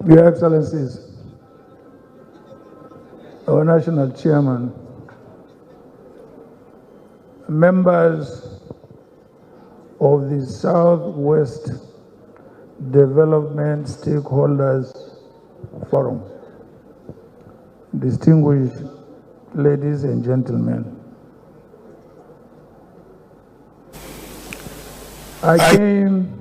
Your Excellencies, our National Chairman, members of the Southwest Development Stakeholders Forum, distinguished ladies and gentlemen, I came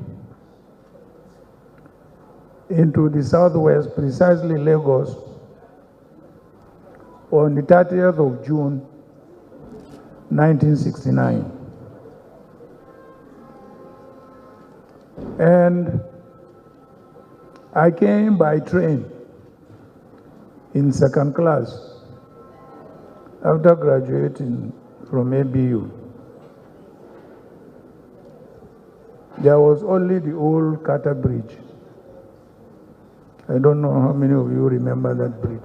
into the Southwest, precisely Lagos, on the 30th of June, 1969. And I came by train in second class after graduating from ABU. There was only the old Carter Bridge. I don't know how many of you remember that bridge.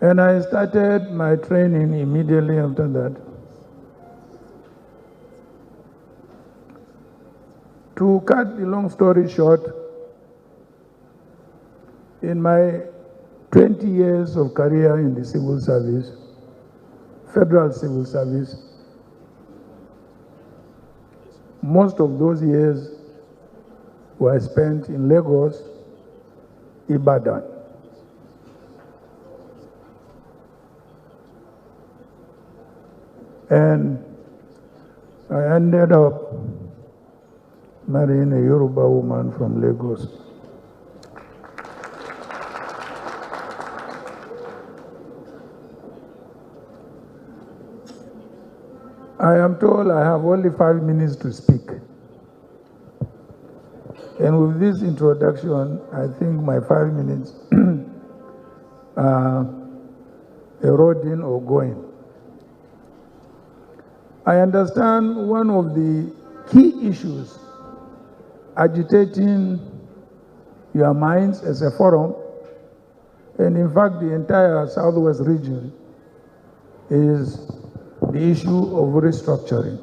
And I started my training immediately after that. To cut the long story short, in my 20 years of career in the civil service, federal civil service, most of those years were spent in Lagos, Ibadan. And I ended up marrying a Yoruba woman from Lagos. I am told I have only 5 minutes to speak. And with this introduction, I think my 5 minutes are eroding or going. I understand one of the key issues agitating your minds as a forum, and in fact the entire Southwest region, is the issue of restructuring.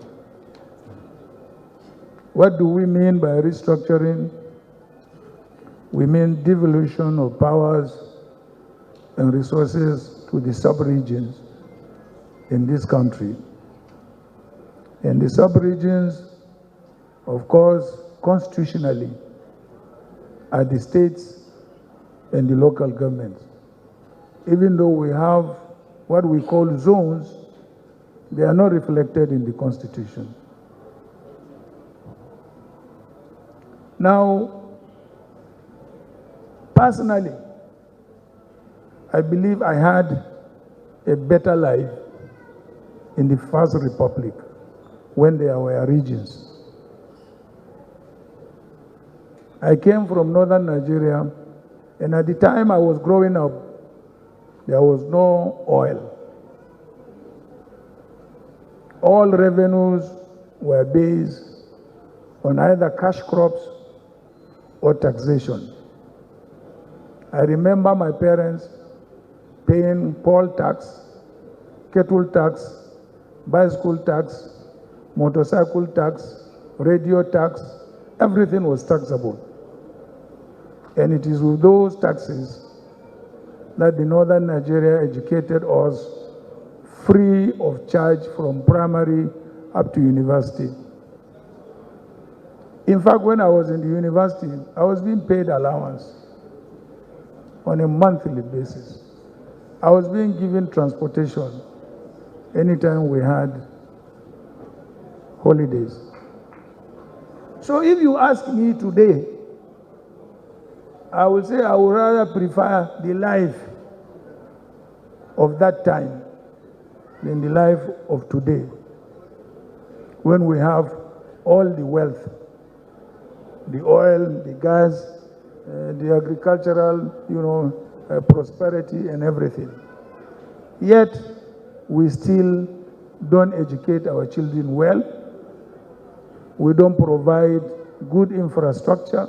What do we mean by restructuring? We mean devolution of powers and resources to the sub-regions in this country. And the sub-regions, of course, constitutionally, are the states and the local governments. Even though we have what we call zones, they are not reflected in the Constitution. Now, personally, I believe I had a better life in the First Republic when there were regions. I came from northern Nigeria, and at the time I was growing up, there was no oil. All revenues were based on either cash crops or taxation. I remember my parents paying poll tax, kettle tax, bicycle tax, motorcycle tax, radio tax. Everything was taxable. And it is with those taxes that the northern Nigeria educated us free of charge from primary up to university. In fact, when I was in the university, I was being paid allowance on a monthly basis. I was being given transportation anytime we had holidays. So if you ask me today, I would say I would rather prefer the life of that time than the life of today, when we have all the wealth, the oil, the gas, the agricultural, prosperity and everything. Yet, we still don't educate our children well. We don't provide good infrastructure.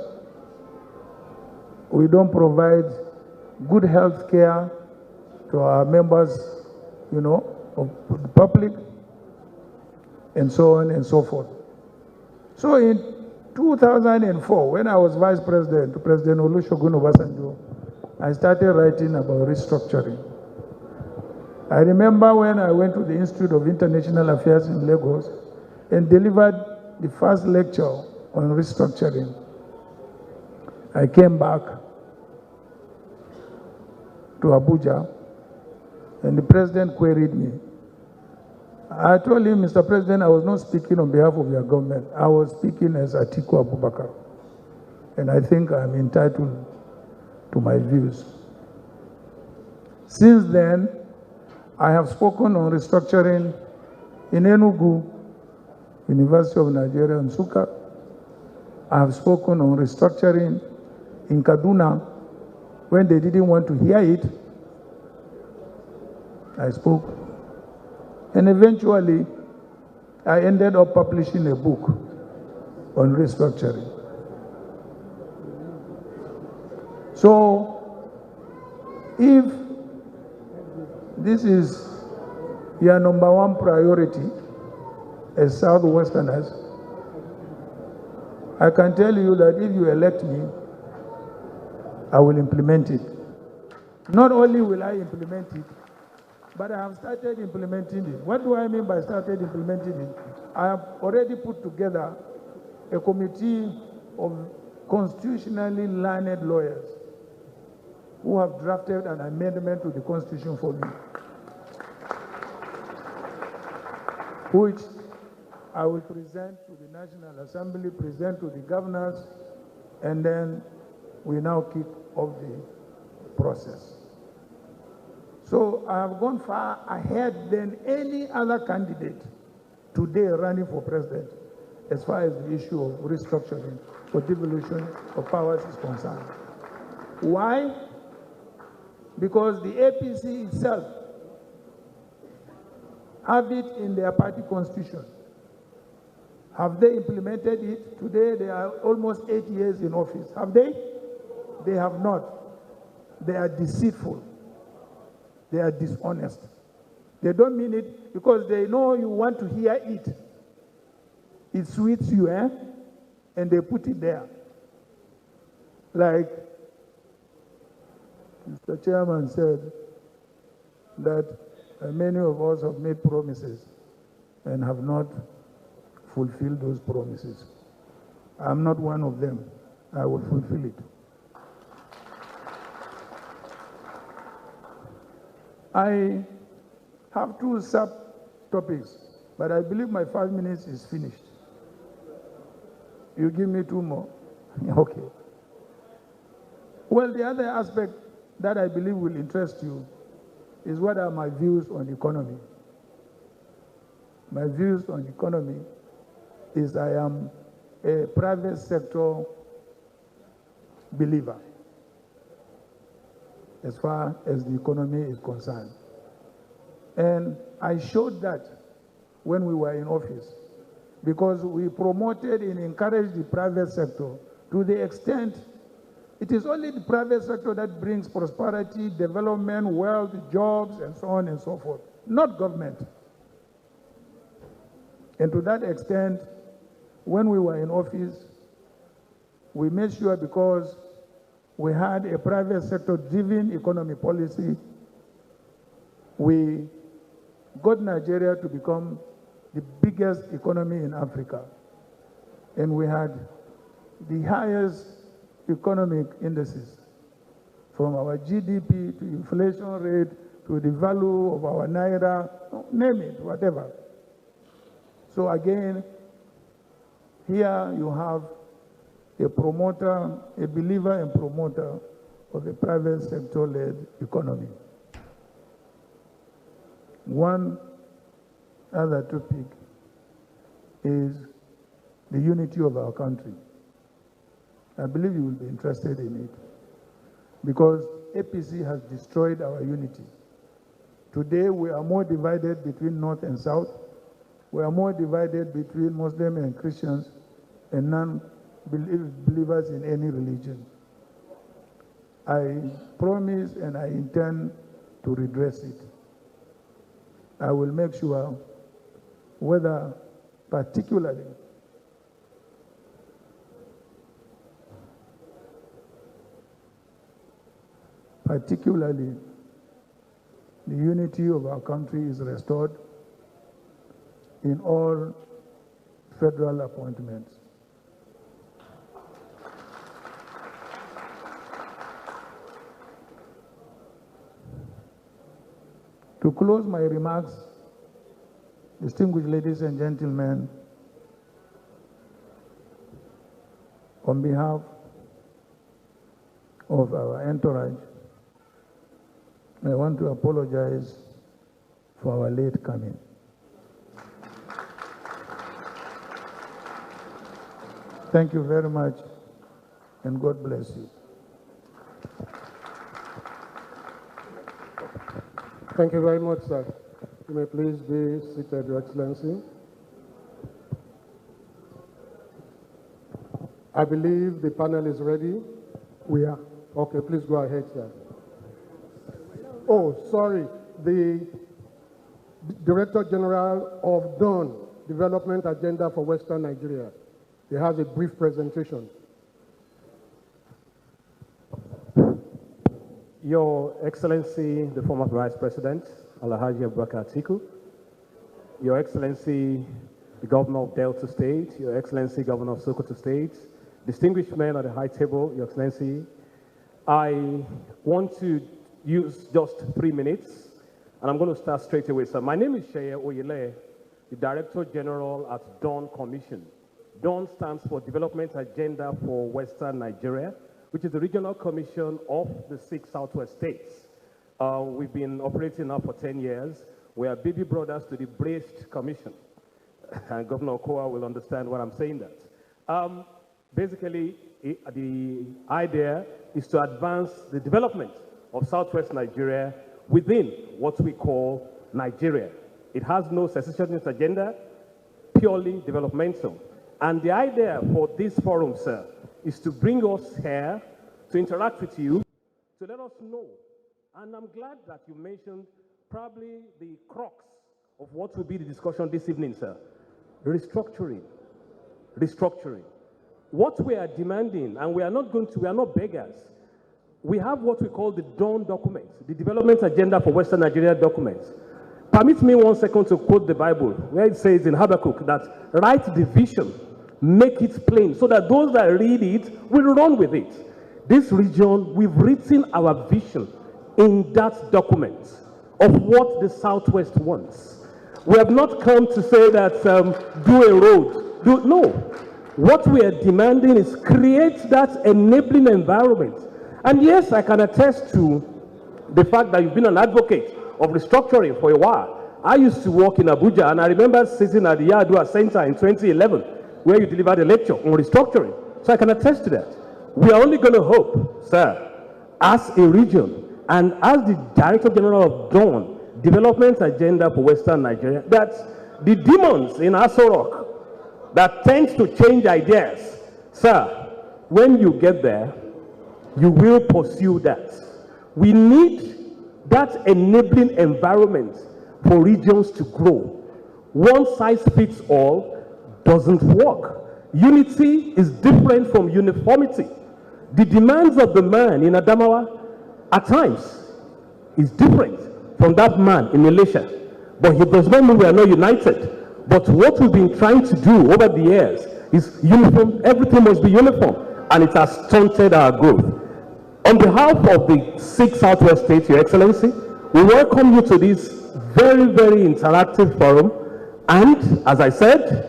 We don't provide good health care to our members, of the public, and so on and so forth. So in 2004, when I was vice president, President Olusegun Obasanjo, I started writing about restructuring. I remember when I went to the Institute of International Affairs in Lagos and delivered the first lecture on restructuring. I came back to Abuja and the president queried me. I told him, Mr. President, I was not speaking on behalf of your government. I was speaking as Atiku Abubakar. And I think I'm entitled to my views. Since then, I have spoken on restructuring in Enugu, University of Nigeria, Nsukka. I have spoken on restructuring in Kaduna when they didn't want to hear it. I spoke. And eventually, I ended up publishing a book on restructuring. So, if this is your number one priority as Southwesterners, I can tell you that if you elect me, I will implement it. Not only will I implement it, but I have started implementing it. What do I mean by started implementing it? I have already put together a committee of constitutionally learned lawyers who have drafted an amendment to the Constitution for me, which I will present to the National Assembly, present to the governors, and then we now kick off the process. So I have gone far ahead than any other candidate today running for president as far as the issue of restructuring or devolution of powers is concerned. Why? Because the APC itself have it in their party constitution. Have they implemented it? Today they are almost 8 years in office. Have they? They have not. They are deceitful. They are dishonest. They don't mean it because they know you want to hear it. It suits you, eh? And they put it there. Like Mr. Chairman said that many of us have made promises and have not fulfilled those promises. I'm not one of them. I will fulfill it. I have two sub-topics, but I believe my 5 minutes is finished. You give me 2 more? Okay. Well, the other aspect that I believe will interest you is what are my views on economy. My views on economy is I am a private sector believer as far as the economy is concerned. And I showed that when we were in office because we promoted and encouraged the private sector to the extent it is only the private sector that brings prosperity, development, wealth, jobs, and so on and so forth, not government. And to that extent, when we were in office, we made sure because we had a private sector-driven economy policy, we got Nigeria to become the biggest economy in Africa. And we had the highest economic indices, from our GDP to inflation rate to the value of our naira, name it, whatever. So again, here you have a promoter, a believer and promoter of a private sector-led economy. One other topic is the unity of our country. I believe you will be interested in it because APC has destroyed our unity. Today we are more divided between North and South. We are more divided between Muslims and Christians and non-believers in any religion. I promise and I intend to redress it. I will make sure whether particularly particularly the unity of our country is restored in all federal appointments. To close my remarks, distinguished ladies and gentlemen, on behalf of our entourage, I want to apologize for our late coming. Thank you very much, and God bless you. Thank you very much, sir. You may please be seated, Your Excellency. I believe the panel is ready. We are. Okay, please go ahead, sir. Oh, sorry. The Director General of DAWN, Development Agenda for Western Nigeria. He has a brief presentation. Your Excellency, the former Vice President, Alhaji Atiku Abubakar, Your Excellency, the Governor of Delta State, Your Excellency, Governor of Sokoto State, distinguished men at the high table, Your Excellency, I want to use just 3 minutes, and I'm going to start straight away. So my name is Sheye Oyele, the Director General at DAWN Commission. DAWN stands for Development Agenda for Western Nigeria, which is the regional commission of the 6 Southwest states. We've been operating now for 10 years. We are baby brothers to the Braced Commission. And Governor Okoa will understand what I'm saying that. Basically, the idea is to advance the development of Southwest Nigeria within what we call Nigeria. It has no secessionist agenda, purely developmental. And the idea for this forum, sir, is to bring us here, to interact with you, to let us know. And I'm glad that you mentioned probably the crux of what will be the discussion this evening, sir. Restructuring. Restructuring. What we are demanding, and we are not beggars. We have what we call the DAWN document, the Development Agenda for Western Nigeria document. Permit me 1 second to quote the Bible, where it says in Habakkuk that write the vision, make it plain, so that those that read it will run with it. This region, we've written our vision in that document of what the Southwest wants. We have not come to say that do a road. No. What we are demanding is create that enabling environment. And yes, I can attest to the fact that you've been an advocate of restructuring for a while. I used to work in Abuja, and I remember sitting at the Yadua Center in 2011, where you delivered a lecture on restructuring. So I can attest to that. We are only going to hope, sir, as a region and as the Director General of DAWN, Development Agenda for Western Nigeria, that the demons in Aso Rock that tend to change ideas, sir, when you get there, you will pursue that. We need that enabling environment for regions to grow. One size fits all doesn't work. Unity is different from uniformity. The demands of the man in Adamawa at times is different from that man in Elisha. But he does not mean we are not united. But what we've been trying to do over the years is uniform. Everything must be uniform, and it has stunted our growth. On behalf of the 6 Southwest states, Your Excellency, we welcome you to this very, very interactive forum. And as I said,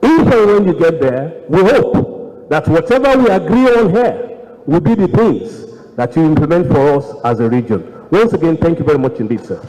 if and when you get there, we hope that whatever we agree on here will be the things that you implement for us as a region. Once again, thank you very much indeed, sir.